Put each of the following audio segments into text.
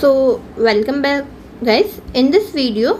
So welcome back guys. In this video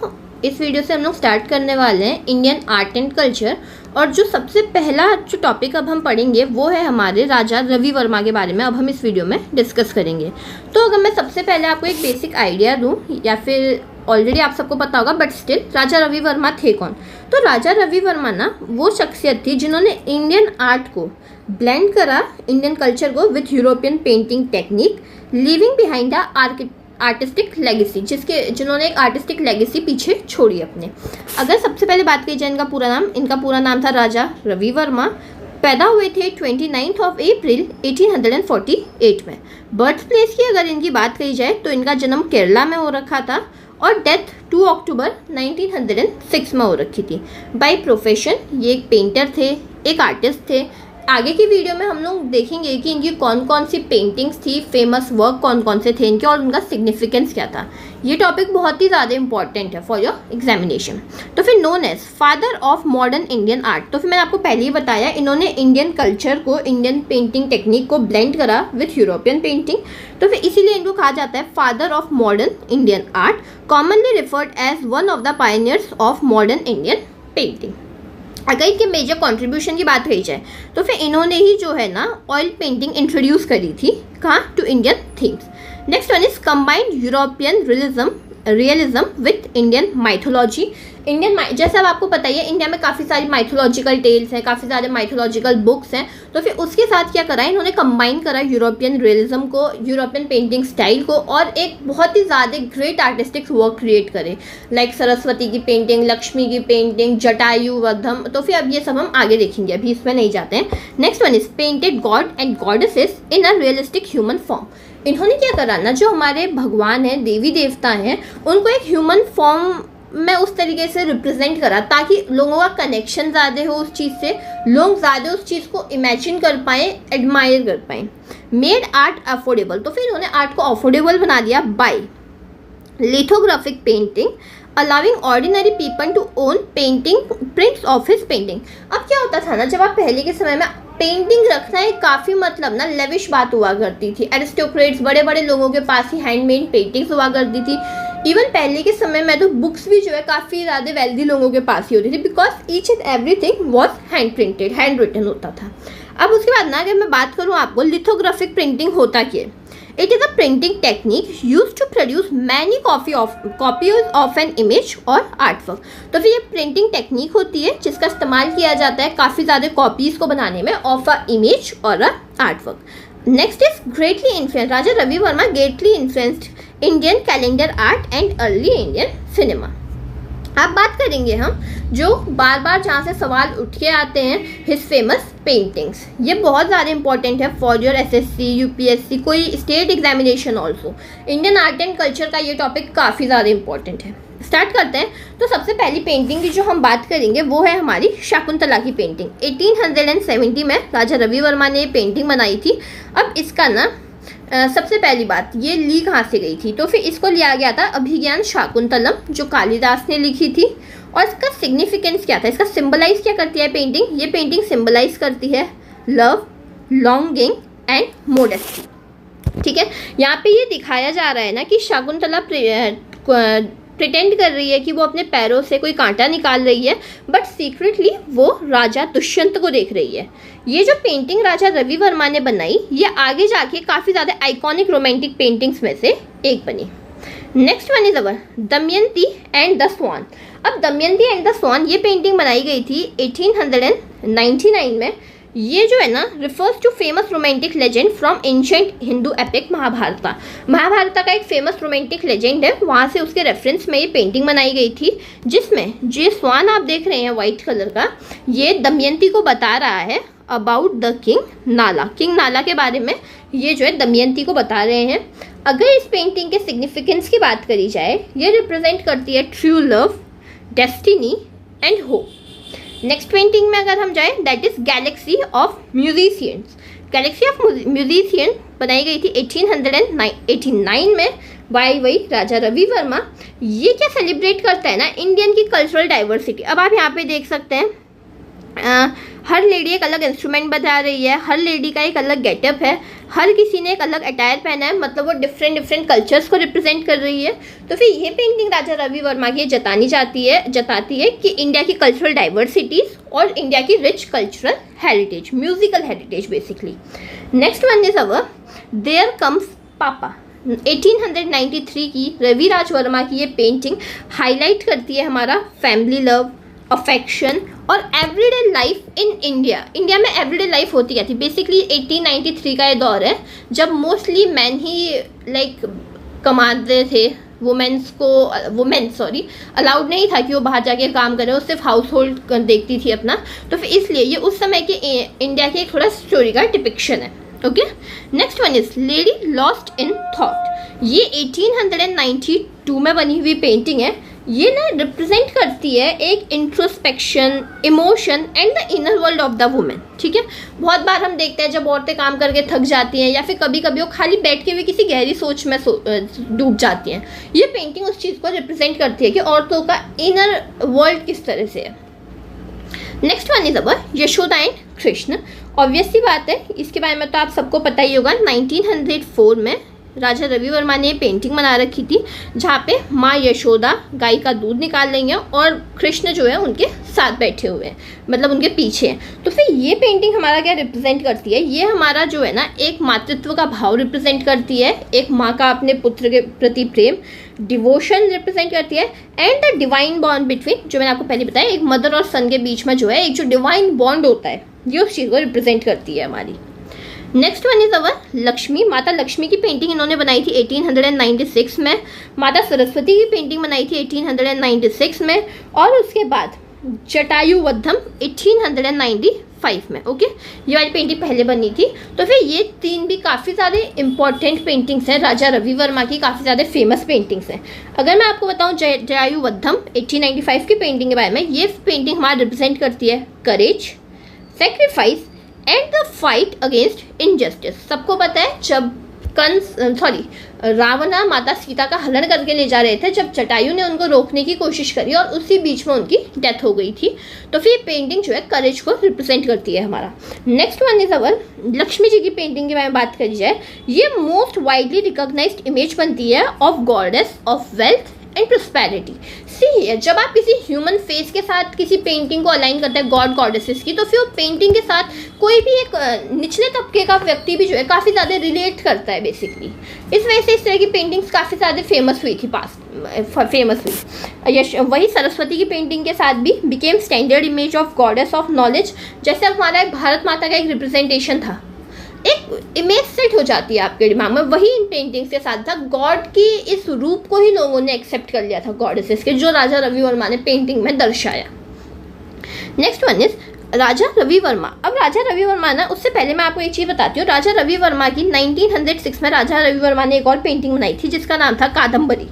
इस video से हम लोग स्टार्ट करने वाले हैं इंडियन आर्ट एंड कल्चर। और जो सबसे पहला जो टॉपिक अब हम पढ़ेंगे वो है हमारे राजा रवि वर्मा के बारे में। अब हम इस वीडियो में डिस्कस करेंगे। तो अगर मैं सबसे पहले आपको एक बेसिक आइडिया दूं, या फिर ऑलरेडी आप सबको पता होगा बट स्टिल, राजा रवि वर्मा थे कौन? तो राजा रवि वर्मा ना वो शख्सियत थी जिन्होंने इंडियन आर्ट को ब्लेंड करा, इंडियन कल्चर को with European painting technique, living behind the artistic legacy, जिन्होंने एक आर्टिस्टिक लेगेसी पीछे छोड़ी अपने। अगर सबसे पहले बात की जाए इनका पूरा नाम था राजा रवि वर्मा। पैदा हुए थे 29 अप्रैल 1848 में। बर्थ प्लेस की अगर इनकी बात कही जाए तो इनका जन्म केरला में हो रखा था और डेथ 2 अक्टूबर 1906 में हो रखी थी। बाय प्रोफेशन ये एक पेंटर थे, एक आर्टिस्ट थे। आगे की वीडियो में हम लोग देखेंगे कि इनकी कौन कौन सी पेंटिंग्स थी, फेमस वर्क कौन कौन से थे इनके और उनका सिग्निफिकेंस क्या था। ये टॉपिक बहुत ही ज़्यादा इंपॉर्टेंट है फॉर योर एग्जामिनेशन। तो फिर known as father of modern Indian art, तो फिर मैंने आपको पहले ही बताया इन्होंने इंडियन कल्चर को, इंडियन पेंटिंग टेक्निक को ब्लेंड करा विथ यूरोपियन पेंटिंग। तो फिर इसीलिए इनको कहा जाता है father of modern Indian art, commonly referred as one of the pioneers of modern Indian painting. अगर इनके मेजर कंट्रीब्यूशन की बात कही जाए तो फिर इन्होंने ही जो है ना ऑयल पेंटिंग इंट्रोड्यूस करी थी, कहाँ? To Indian themes. Next one is combined European realism with Indian mythology. जैसे अब आपको पता ही है इंडिया में काफ़ी सारी माइथोलॉजिकल टेल्स हैं, काफ़ी सारे माइथोलॉजिकल बुक्स हैं। तो फिर उसके साथ क्या करा इन्होंने, कंबाइन करा यूरोपियन रियलिज्म को, यूरोपियन पेंटिंग स्टाइल को, और एक बहुत ही ज़्यादा ग्रेट आर्टिस्टिक वर्क क्रिएट करे, लाइक सरस्वती की पेंटिंग, लक्ष्मी की पेंटिंग, जटायु वधम। तो फिर अब ये सब हम आगे देखेंगे, अभी इसमें नहीं जाते हैं। Next one is painted God and goddesses in a realistic human form. इन्होंने क्या करा ना, जो हमारे भगवान हैं, देवी देवता हैं, उनको एक ह्यूमन फॉर्म में उस तरीके से रिप्रेजेंट करा ताकि लोगों का कनेक्शन ज़्यादा हो उस चीज़ से, लोग ज़्यादा उस चीज़ को इमेजिन कर पाएँ, एडमायर कर पाएँ। मेड आर्ट अफोर्डेबल, तो फिर इन्होंने आर्ट को अफोर्डेबल बना दिया by lithographic painting, allowing ordinary people to own painting prints of his painting. अब क्या होता था ना, जब आप पहले के समय में पेंटिंग रखना एक काफ़ी मतलब ना लेविश बात हुआ करती थी। एरिस्टोक्रेट्स, बड़े बड़े लोगों के पास ही हैंडमेड पेंटिंग्स हुआ करती थी। इवन पहले के समय में तो बुक्स भी जो है काफ़ी ज़्यादा वेल्दी लोगों के पास ही होती थी, because each and everything was hand printed, handwritten होता था। अब उसके बाद ना अगर मैं बात करूँ आपको लिथोग्राफिक प्रिंटिंग होता क्या है, it is a printing technique use to produce many copies of an image और आर्टवर्क। तो फिर ये प्रिंटिंग टेक्निक होती है जिसका इस्तेमाल किया जाता है काफ़ी ज़्यादा कॉपीज़ को बनाने में ऑफ अ इमेज और a artwork. Next is greatly influence, Raja Ravi Varma greatly influenced Indian calendar art and early Indian cinema. अब बात करेंगे हम जो बार बार जहाँ से सवाल उठ के आते हैं, हिज फेमस पेंटिंग्स। ये बहुत ज़्यादा इंपॉर्टेंट है फॉर योर एसएससी, यूपीएससी, कोई state examination also. Indian art and culture का ये टॉपिक काफ़ी ज़्यादा इंपॉर्टेंट है। स्टार्ट करते हैं। तो सबसे पहली पेंटिंग की जो हम बात करेंगे वो है हमारी शकुंतला की पेंटिंग। 1870 में राजा रवि वर्मा ने ये पेंटिंग बनाई थी। अब इसका ना सबसे पहली बात, ये ली कहाँ से गई थी? तो फिर इसको लिया गया था अभिज्ञान शाकुंतलम, जो कालिदास ने लिखी थी। और इसका सिग्निफिकेंस क्या था, इसका सिंबलाइज क्या करती है पेंटिंग? ये पेंटिंग सिंबलाइज करती है लव, लॉन्गिंग एंड मोडेस्टी। ठीक है, यहाँ पे ये दिखाया जा रहा है ना कि शाकुंतला प्रिटेंड कर रही है कि वो अपने पैरों से कोई कांटा निकाल रही है, बट सीक्रेटली वो राजा दुष्यंत को देख रही है। ये जो पेंटिंग राजा रवि वर्मा ने बनाई, ये आगे जाके काफ़ी ज़्यादा आइकॉनिक रोमांटिक पेंटिंग्स में से एक बनी। Next one is our Damayanti and the swan. अब दमयंती एंड द स्वान ये पेंटिंग बनाई गई थी 1899 में। ये जो है ना refers to famous romantic legend from ancient Hindu epic Mahabharata. Mahabharata का एक फेमस रोमांटिक लेजेंड है, वहाँ से उसके रेफरेंस में ये पेंटिंग बनाई गई थी, जिसमें जो स्वान आप देख रहे हैं वाइट कलर का, ये दमयंती को बता रहा है अबाउट द किंग नाला। किंग नाला के बारे में ये जो है दमयंती को बता रहे हैं। अगर इस पेंटिंग के सिग्निफिकेंस की बात करी जाए, ये रिप्रेजेंट करती है true love, destiny and hope. Next painting में अगर हम जाएं, that is Galaxy of musicians. Galaxy of musician बनाई गई थी 1889 में बाय वही राजा रवि वर्मा। ये क्या सेलिब्रेट करता है ना, इंडियन की कल्चरल डाइवर्सिटी। अब आप यहाँ पे देख सकते हैं हर लेडी एक अलग इंस्ट्रूमेंट बजा रही है, हर लेडी का एक अलग गेटअप है, हर किसी ने एक अलग अटायर पहना है, मतलब वो डिफरेंट कल्चर्स को रिप्रेजेंट कर रही है। तो फिर ये पेंटिंग राजा रवि वर्मा की जताती है कि इंडिया की कल्चरल डाइवर्सिटीज और इंडिया की rich cultural heritage, musical heritage basically. Next one is our there comes papa. 1893 की रवि राज वर्मा की ये पेंटिंग हाईलाइट करती है हमारा फैमिली लव, अफेक्शन और everyday life in India. India में एवरीडे लाइफ होती क्या थी, बेसिकली 1893 का ये दौर है जब मोस्टली मैन ही कमाते थे, वुमेन अलाउड नहीं था कि वो बाहर जाके काम करे, वो सिर्फ हाउस होल्ड देखती थी अपना। तो फिर इसलिए ये उस समय के इंडिया के एक थोड़ा स्टोरी का डिपिक्शन है। Okay, next one is lady lost in thought. ये 1892 में बनी हुई पेंटिंग है। ये ना रिप्रेजेंट करती है एक introspection, emotion and the inner world of the women. ठीक है, बहुत बार हम देखते हैं जब औरतें काम करके थक जाती हैं या फिर कभी कभी वो खाली बैठ के भी किसी गहरी सोच में डूब जाती हैं। ये पेंटिंग उस चीज़ को रिप्रेजेंट करती है कि औरतों का इनर वर्ल्ड किस तरह से है। Next one is our Yashoda and Krishna. Obvious सी बात है, इसके बारे में तो आप सबको पता ही होगा। 1904 में राजा रवि वर्मा ने पेंटिंग बना रखी थी जहाँ पे माँ यशोदा गाय का दूध निकाल रही हैं और कृष्ण जो है उनके साथ बैठे हुए हैं, मतलब उनके पीछे हैं। तो फिर ये पेंटिंग हमारा क्या रिप्रेजेंट करती है, ये हमारा जो है ना एक मातृत्व का भाव रिप्रेजेंट करती है, एक माँ का अपने पुत्र के प्रति प्रेम, डिवोशन रिप्रेजेंट करती है and the divine bond between, जो मैंने आपको पहले बताया, एक मदर और सन के बीच में जो है एक जो डिवाइन बॉन्ड होता है, ये उस चीज़ को रिप्रेजेंट करती है हमारी। Next one is our Lakshmi. माता लक्ष्मी की पेंटिंग इन्होंने बनाई थी 1896 में। माता सरस्वती की पेंटिंग बनाई थी 1896 में और उसके बाद जटायुवधम 1895 में। ओके, ये वाली पेंटिंग पहले बनी थी। तो फिर ये तीन भी काफ़ी सारे इंपॉर्टेंट पेंटिंग्स हैं, राजा रवि वर्मा की काफ़ी ज़्यादा फेमस पेंटिंग्स हैं। अगर मैं आपको बताऊं जटायुवधम 1895 की पेंटिंग के बारे में, ये पेंटिंग हमारा रिप्रेजेंट करती है courage, sacrifice and the fight against injustice. सबको पता है जब रावणा माता सीता का हरण करके ले जा रहे थे, जब जटायु ने उनको रोकने की कोशिश करी और उसी बीच में उनकी डेथ हो गई थी। तो फिर पेंटिंग जो है करेज को रिप्रेजेंट करती है हमारा। Next one is our Lakshmi ji की पेंटिंग के बारे में बात करी जाए, ये मोस्ट वाइडली रिकॉग्नाइज्ड इमेज बनती है of goddess of wealth and prosperity. See, जब आप किसी ह्यूमन फेस के साथ किसी पेंटिंग को अलाइन करते हैं गॉड गॉडेसेस की, तो फिर वो पेंटिंग के साथ कोई भी एक निचले तबके का व्यक्ति भी जो है काफ़ी ज़्यादा रिलेट करता है बेसिकली। इस वजह से इस तरह की पेंटिंग्स काफ़ी ज़्यादा फेमस हुई थी वही सरस्वती की पेंटिंग के साथ भी became standard image of goddess of knowledge. जैसे हमारा एक भारत माता का एक रिप्रेजेंटेशन था, एक इमेज सेट हो जाती है आपके दिमाग में, वही इन पेंटिंग्स के साथ था। गॉड की इस रूप को ही लोगों ने एक्सेप्ट कर लिया था गॉडेसेस के, जो राजा रवि वर्मा ने पेंटिंग में दर्शाया। नेक्स्ट वन इज राजा रवि वर्मा। अब राजा रवि वर्मा ना, उससे पहले मैं आपको एक चीज़ बताती हूँ। राजा रवि वर्मा की 1906 में राजा रवि वर्मा ने एक और पेंटिंग बनाई थी जिसका नाम था कादम्बरी।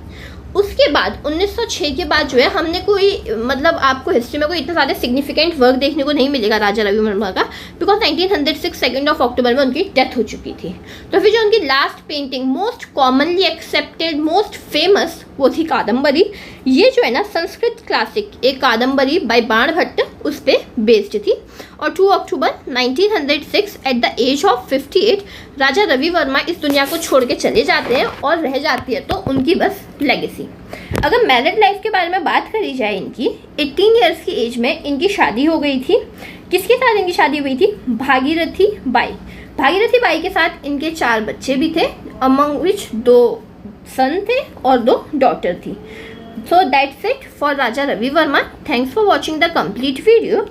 उसके बाद 1906 के बाद जो है हमने कोई, मतलब आपको हिस्ट्री में कोई इतना ज़्यादा सिग्निफिकेंट वर्क देखने को नहीं मिलेगा राजा रवि वर्मा का, बिकॉज 1906 2 अक्टूबर में उनकी डेथ हो चुकी थी। तो फिर जो उनकी last painting most commonly accepted, most famous, वो थी कादम्बरी। ये जो है ना संस्कृत क्लासिक एक कादम्बरी बाय बाण भट्ट, उस पर बेस्ड थी। और 2 अक्टूबर 1906 एट द एज ऑफ 58 राजा रवि वर्मा इस दुनिया को छोड़ के चले जाते हैं और रह जाती है तो उनकी बस लेगेसी। अगर मैरिड लाइफ के बारे में बात करी जाए, इनकी 18 ईयर्स की एज में इनकी शादी हो गई थी। किसके साथ इनकी शादी हुई थी? भागीरथी बाई। भागीरथी बाई के साथ इनके 4 बच्चे भी थे, अमंग विच 2 सन थे और 2 डॉटर थी। So that's it for Raja Ravi Verma. Thanks for watching the complete video.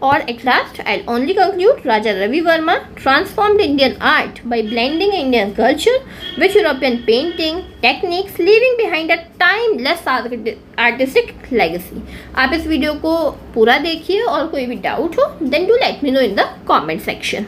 Or at last, I'll only conclude Raja Ravi Verma transformed Indian art by blending Indian culture with European painting techniques, leaving behind a timeless artistic legacy. आप इस video को पूरा देखिए और कोई भी doubt हो then do let me know in the comment section.